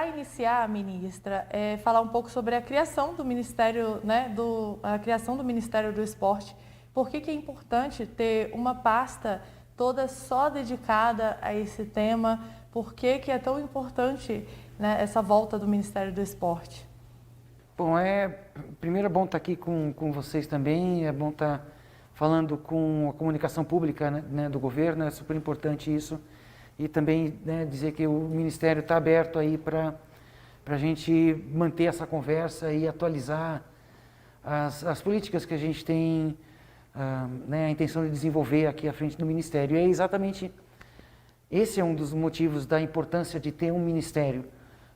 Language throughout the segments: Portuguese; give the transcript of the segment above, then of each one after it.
para iniciar, ministra, falar um pouco sobre a criação do Ministério, né, a criação do Ministério do Esporte. Por que é importante ter uma pasta toda só dedicada a esse tema? Por que é tão importante, né, essa volta do Ministério do Esporte? Bom, primeiro é bom estar aqui com vocês também, é bom estar falando com a comunicação pública, né, do governo, é super importante isso. E também, né, dizer que o Ministério está aberto aí para a gente manter essa conversa e atualizar as políticas que a gente tem né, a intenção de desenvolver aqui à frente do Ministério. E é exatamente esse é um dos motivos da importância de ter um Ministério,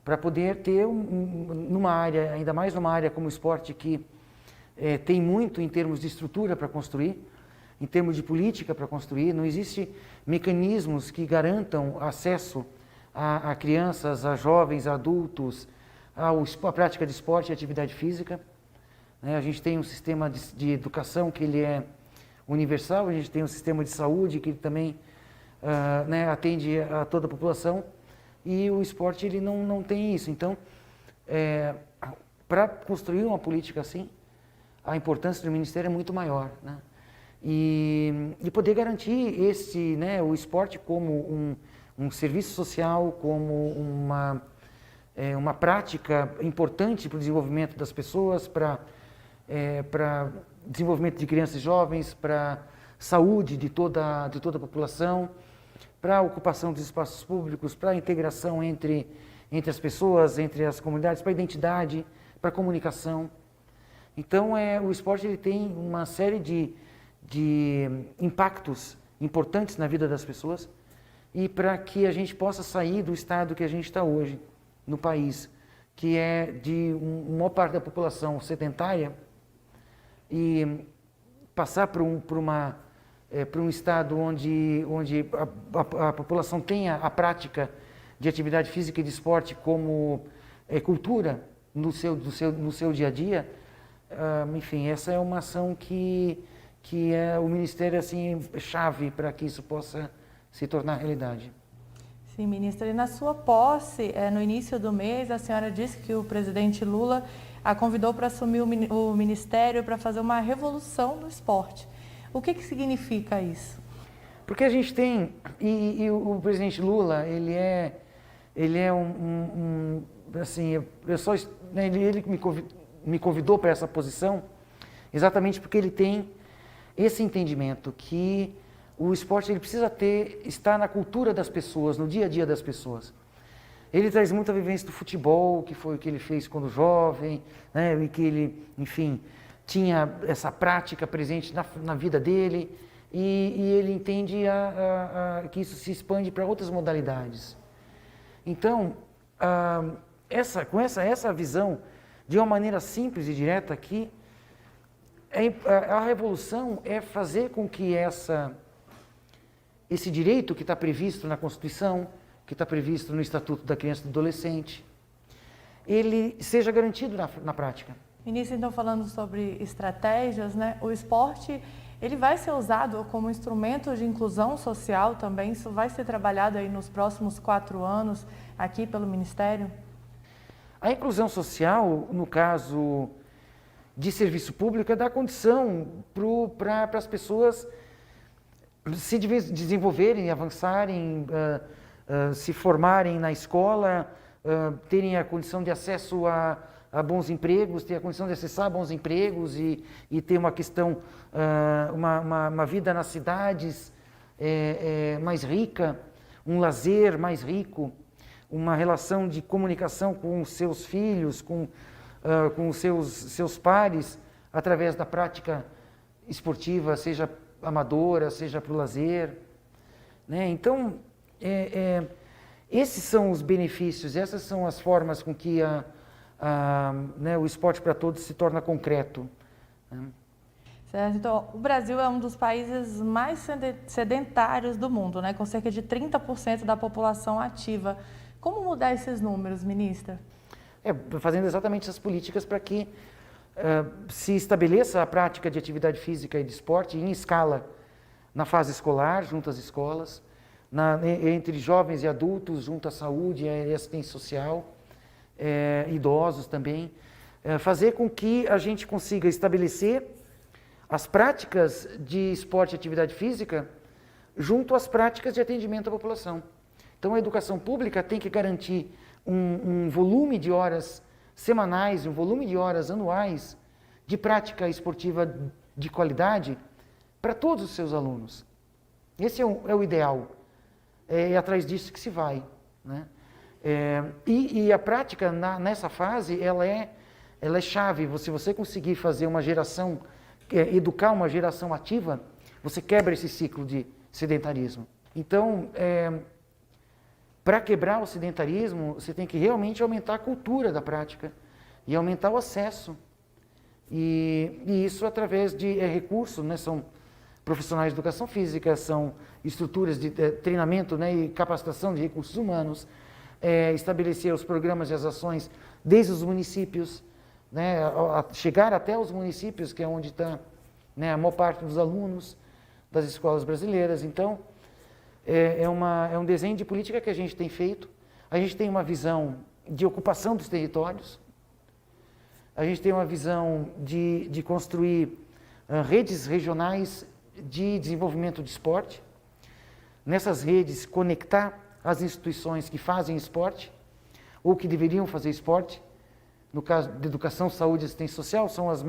para poder ter numa área, ainda mais numa área como o esporte, que tem muito em termos de estrutura para construir, em termos de política para construir, não existe mecanismos que garantam acesso a crianças, a jovens, a adultos, à prática de esporte e atividade física. A gente tem um sistema de educação que ele é universal, a gente tem um sistema de saúde que também né, atende a toda a população, e o esporte ele não tem isso. Então, para construir uma política assim, a importância do Ministério é muito maior, né? E poder garantir né, o esporte como um serviço social, como uma prática importante para o desenvolvimento das pessoas, para desenvolvimento de crianças e jovens, para saúde de toda a população, para a ocupação dos espaços públicos, para a integração entre as pessoas, entre as comunidades, para a identidade, para a comunicação. Então, o esporte ele tem uma série de impactos importantes na vida das pessoas, e para que a gente possa sair do estado que a gente está hoje no país, que é de uma parte da população sedentária, e passar para um estado onde a população tenha a prática de atividade física e de esporte como cultura no seu dia a dia. Enfim, essa é uma ação que é o Ministério assim, chave para que isso possa se tornar realidade. Sim, ministra. E na sua posse, no início do mês, a senhora disse que o presidente Lula a convidou para assumir o Ministério para fazer uma revolução do esporte. O que significa isso? Porque a gente tem, e o presidente Lula, ele é assim, ele me convidou para essa posição exatamente porque ele tem esse entendimento que o esporte ele precisa estar na cultura das pessoas, no dia a dia das pessoas. Ele traz muita vivência do futebol, que foi o que ele fez quando jovem, né, e que ele, enfim, tinha essa prática presente na vida dele, e ele entende que isso se expande para outras modalidades. Então, com essa visão, de uma maneira simples e direta aqui, a revolução é fazer com que esse direito que está previsto na Constituição, que está previsto no Estatuto da Criança e do Adolescente, ele seja garantido na prática. Ministro, então, falando sobre estratégias, né, o esporte ele vai ser usado como instrumento de inclusão social também? Isso vai ser trabalhado aí nos próximos 4 anos aqui pelo Ministério? A inclusão social, no caso de serviço público, é dar condição para as pessoas se desenvolverem, avançarem, se formarem na escola, terem a condição de acesso a bons empregos, ter a condição de acessar bons empregos e ter uma questão, uma vida nas cidades mais rica, um lazer mais rico, uma relação de comunicação com os seus filhos, com os seus pares, através da prática esportiva, seja amadora, seja para o lazer, né? Então, esses são os benefícios, essas são as formas com que né, o esporte para todos se torna concreto, né? Certo. Então, o Brasil é um dos países mais sedentários do mundo, né, com cerca de 30% da população ativa. Como mudar esses números, ministra? Fazendo exatamente essas políticas para que se estabeleça a prática de atividade física e de esporte em escala, na fase escolar, junto às escolas, entre jovens e adultos, junto à saúde e à assistência social, idosos também, fazer com que a gente consiga estabelecer as práticas de esporte e atividade física junto às práticas de atendimento à população. Então a educação pública tem que garantir um volume de horas semanais, um volume de horas anuais de prática esportiva de qualidade para todos os seus alunos. Esse é o ideal. É atrás disso que se vai, né? E a prática nessa fase, ela é chave. Se você conseguir fazer uma geração, educar uma geração ativa, você quebra esse ciclo de sedentarismo. Então, para quebrar o sedentarismo, você tem que realmente aumentar a cultura da prática e aumentar o acesso. E isso através de recursos, né? São profissionais de educação física, são estruturas de treinamento, né, e capacitação de recursos humanos, estabelecer os programas e as ações desde os municípios, né, chegar até os municípios, que é onde está, né, a maior parte dos alunos das escolas brasileiras. Então, é um desenho de política que a gente tem feito. A gente tem uma visão de ocupação dos territórios, a gente tem uma visão de construir redes regionais de desenvolvimento de esporte. Nessas redes, conectar as instituições que fazem esporte ou que deveriam fazer esporte. No caso de educação, saúde e assistência social, são as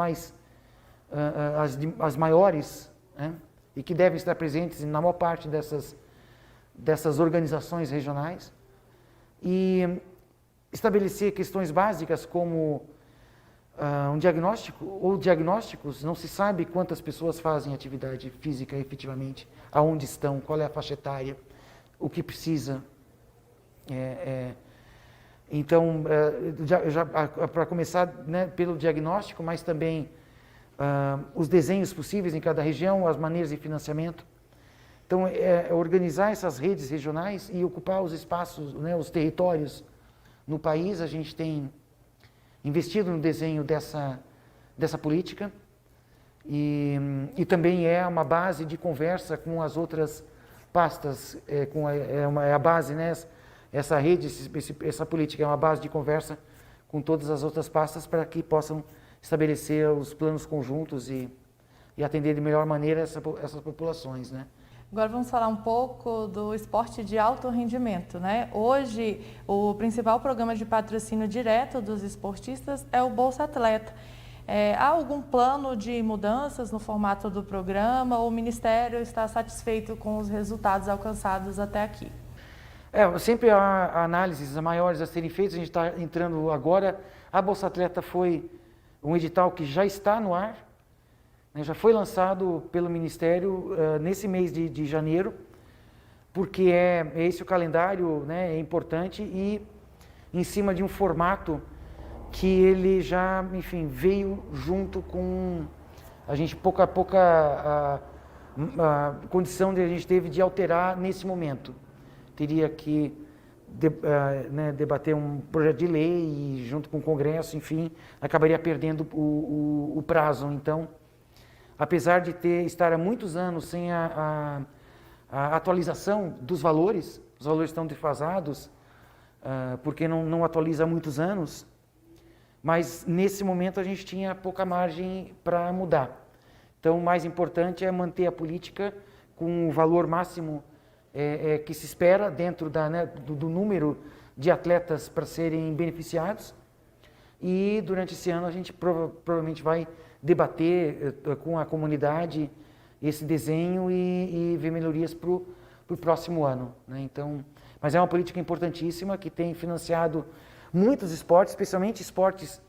maiores, né? E que devem estar presentes na maior parte dessas organizações regionais. E estabelecer questões básicas como um diagnóstico ou diagnósticos. Não se sabe quantas pessoas fazem atividade física efetivamente, aonde estão, qual é a faixa etária, o que precisa. Então, para começar, né, pelo diagnóstico, mas também os desenhos possíveis em cada região, as maneiras de financiamento. Então, organizar essas redes regionais e ocupar os espaços, né, os territórios no país. A gente tem investido no desenho dessa política e também é uma base de conversa com as outras pastas, a base, né, essa rede, essa política é uma base de conversa com todas as outras pastas para que possam estabelecer os planos conjuntos e atender de melhor maneira essas populações, né? Agora vamos falar um pouco do esporte de alto rendimento, né? Hoje, o principal programa de patrocínio direto dos esportistas é o Bolsa Atleta. Há algum plano de mudanças no formato do programa ou o Ministério está satisfeito com os resultados alcançados até aqui? Sempre há análises maiores a serem feitas. A gente está entrando agora. A Bolsa Atleta foi um edital que já está no ar, né, já foi lançado pelo Ministério nesse mês de janeiro, porque é esse o calendário, né, é importante e em cima de um formato que ele já, enfim, veio junto com a gente, pouco a pouco a condição que a gente teve de alterar nesse momento. Teria que debater um projeto de lei e junto com o Congresso, enfim, acabaria perdendo o prazo. Então, apesar de estar há muitos anos sem a atualização dos valores, os valores estão defasados, porque não atualiza há muitos anos, mas nesse momento a gente tinha pouca margem para mudar. Então, o mais importante é manter a política com o valor máximo que se espera dentro do número de atletas para serem beneficiados. E durante esse ano a gente provavelmente vai debater com a comunidade esse desenho e ver melhorias para o próximo ano, né? Então, mas é uma política importantíssima que tem financiado muitos esportes, especialmente esportes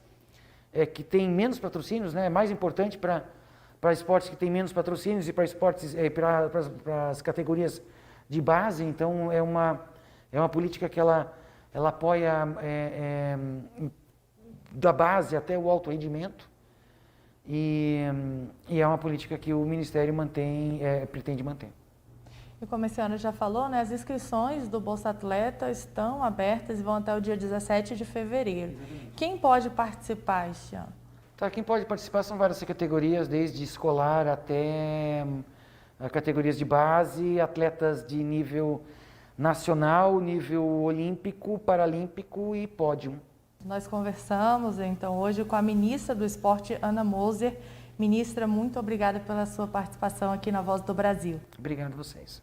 que têm menos patrocínios, né? É mais importante para esportes que têm menos patrocínios e para esportes para as categorias de base. Então é uma política que ela apoia da base até o alto rendimento e é uma política que o Ministério pretende manter. E como a senhora já falou, né, as inscrições do Bolsa Atleta estão abertas e vão até o dia 17 de fevereiro. Quem pode participar este ano? Quem pode participar são várias categorias, desde escolar até categorias de base, atletas de nível nacional, nível olímpico, paralímpico e pódio. Nós conversamos, então, hoje com a ministra do Esporte, Ana Moser. Ministra, muito obrigada pela sua participação aqui na Voz do Brasil. Obrigado a vocês.